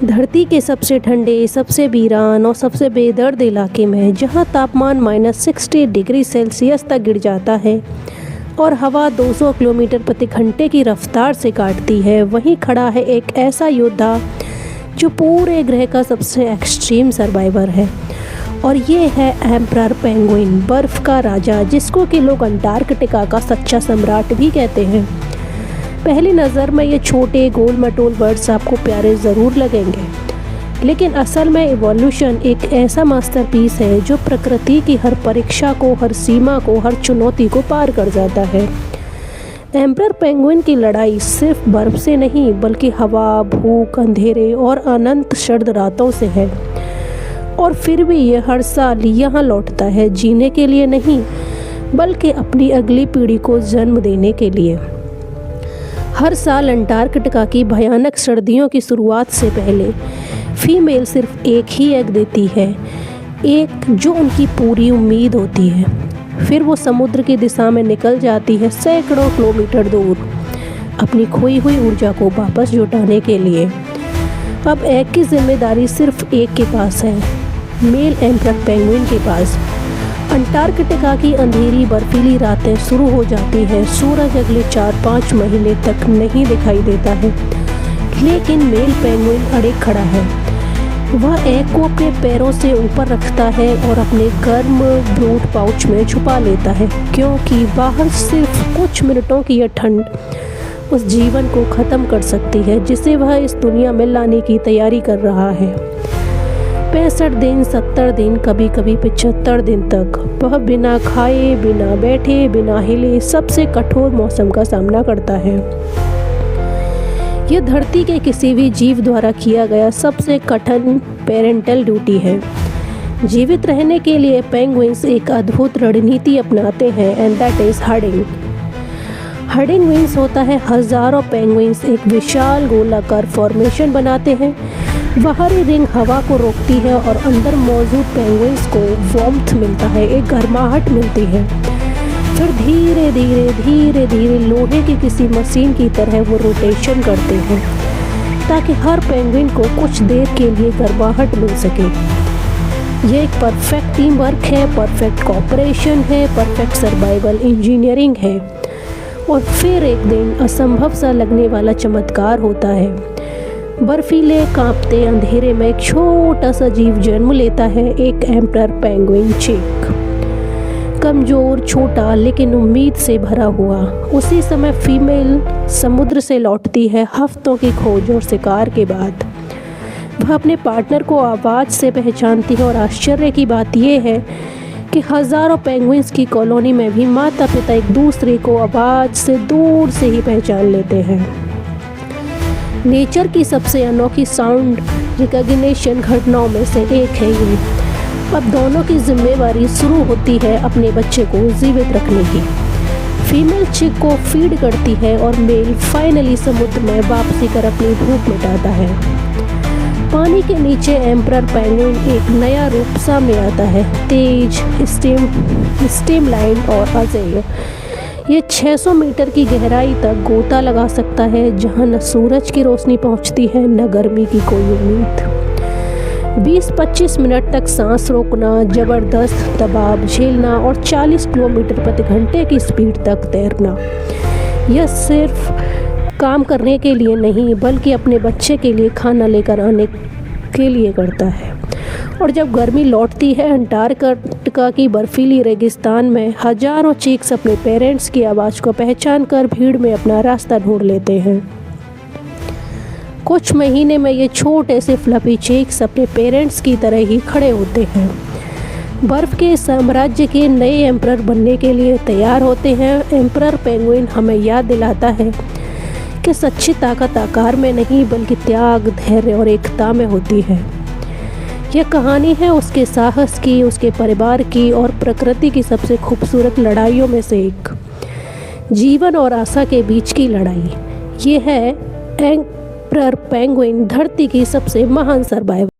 धरती के सबसे ठंडे, सबसे वीरान और सबसे बेदर्द इलाके में जहां तापमान -60 डिग्री सेल्सियस तक गिर जाता है और हवा 200 किलोमीटर प्रति घंटे की रफ्तार से काटती है, वहीं खड़ा है एक ऐसा योद्धा जो पूरे ग्रह का सबसे एक्सट्रीम सर्वाइवर है। और ये है एम्परर पेंगुइन, बर्फ़ का राजा, जिसको कि लोग अंटार्कटिका का सच्चा सम्राट भी कहते हैं। पहली नज़र में ये छोटे गोल मटोल बर्ड्स आपको प्यारे ज़रूर लगेंगे, लेकिन असल में इवोल्यूशन एक ऐसा मास्टरपीस है जो प्रकृति की हर परीक्षा को, हर सीमा को, हर चुनौती को पार कर जाता है। एम्परर पेंगुइन की लड़ाई सिर्फ बर्फ से नहीं, बल्कि हवा, भूख, अंधेरे और अनंत सर्द रातों से है। और फिर भी ये हर साल यहाँ लौटता है, जीने के लिए नहीं, बल्कि अपनी अगली पीढ़ी को जन्म देने के लिए। हर साल अंटार्कटिका की भयानक सर्दियों की शुरुआत से पहले फीमेल सिर्फ एक ही एग देती है, एक जो उनकी पूरी उम्मीद होती है। फिर वो समुद्र की दिशा में निकल जाती है, सैकड़ों किलोमीटर दूर, अपनी खोई हुई ऊर्जा को वापस जुटाने के लिए। अब एग की जिम्मेदारी सिर्फ एक के पास है, मेल एम्परर पेंगुइन के पास। अंटार्कटिका की अंधेरी बर्फीली रातें शुरू हो जाती हैं, सूरज अगले 4-5 महीने तक नहीं दिखाई देता है, लेकिन मेल पेंगुइन अड़े खड़ा है। वह एग को अपने पैरों से ऊपर रखता है और अपने गर्म ब्रूड पाउच में छुपा लेता है, क्योंकि बाहर सिर्फ कुछ मिनटों की यह ठंड उस जीवन को ख़त्म कर सकती है जिसे वह इस दुनिया में लाने की तैयारी कर रहा है। 65 दिन, 70 दिन, कभी कभी 75 दिन तक वह बिना खाए, बिना बैठे, बिना हिले सबसे कठोर मौसम का सामना करता है। यह धरती के किसी भी जीव द्वारा किया गया सबसे कठिन पेरेंटल ड्यूटी है। जीवित रहने के लिए पेंगुइन्स एक अद्भुत रणनीति अपनाते हैं, एंड दैट इज हडिंग। हडिंग मीन्स होता है हजारों पेंगुइन्स एक विशाल गोलाकार फॉर्मेशन बनाते हैं। बाहरी रिंग हवा को रोकती है और अंदर मौजूद पेंगुइन्स को वार्मथ मिलता है, एक गर्माहट मिलती है। फिर धीरे धीरे धीरे धीरे लोहे की किसी मशीन की तरह वो रोटेशन करते हैं, ताकि हर पेंगुइन को कुछ देर के लिए गर्माहट मिल सके। ये एक परफेक्ट टीम वर्क है, परफेक्ट कोऑपरेशन है, परफेक्ट सर्वाइवल इंजीनियरिंग है। और फिर एक दिन असंभव सा लगने वाला चमत्कार होता है। बर्फीले कांपते अंधेरे में एक छोटा सा जीव जन्म लेता है, एक एम्परर पेंगुइन चिक। कमज़ोर, छोटा, लेकिन उम्मीद से भरा हुआ। उसी समय फीमेल समुद्र से लौटती है, हफ्तों की खोज और शिकार के बाद। वह अपने पार्टनर को आवाज़ से पहचानती है, और आश्चर्य की बात यह है कि हज़ारों पेंगुइन्स की कॉलोनी में भी माता पिता एक दूसरे को आवाज़ से दूर से ही पहचान लेते हैं। नेचर की सबसे अनोखी साउंड रिकॉग्निशन घटनाओं में से एक है ये। अब दोनों की जिम्मेवारी शुरू होती है अपने बच्चे को जीवित रखने की। फीमेल चिक को फीड करती है और मेल फाइनली समुद्र में वापसी कर अपनी भूख मिटाता है। पानी के नीचे एम्परर पेंगुइन एक नया रूप सामने आता है, तेज, स्ट्रीमलाइन और अजेय। ये 600 मीटर की गहराई तक गोता लगा सकता है, जहां न सूरज की रोशनी पहुंचती है, न गर्मी की कोई उम्मीद। 20-25 मिनट तक सांस रोकना, जबरदस्त दबाव झेलना और 40 किलोमीटर प्रति घंटे की स्पीड तक तैरना, यह सिर्फ काम करने के लिए नहीं, बल्कि अपने बच्चे के लिए खाना लेकर आने के लिए करता है। और जब गर्मी लौटती है अंटार्कटिका की बर्फीली रेगिस्तान में, हजारों चीक्स अपने पेरेंट्स की आवाज़ को पहचान कर भीड़ में अपना रास्ता ढूंढ लेते हैं। कुछ महीने में ये छोटे से फ्लफी चीक्स अपने पेरेंट्स की तरह ही खड़े होते हैं, बर्फ़ के साम्राज्य के नए एम्परर बनने के लिए तैयार होते हैं। एम्परर पेंगुइन हमें याद दिलाता है कि सच्ची ताकत आकार में नहीं, बल्कि त्याग, धैर्य और एकता में होती है। यह कहानी है उसके साहस की, उसके परिवार की और प्रकृति की सबसे खूबसूरत लड़ाइयों में से एक, जीवन और आशा के बीच की लड़ाई। ये है एम्परर पेंगुइन, धरती की सबसे महान सर्वाइवर।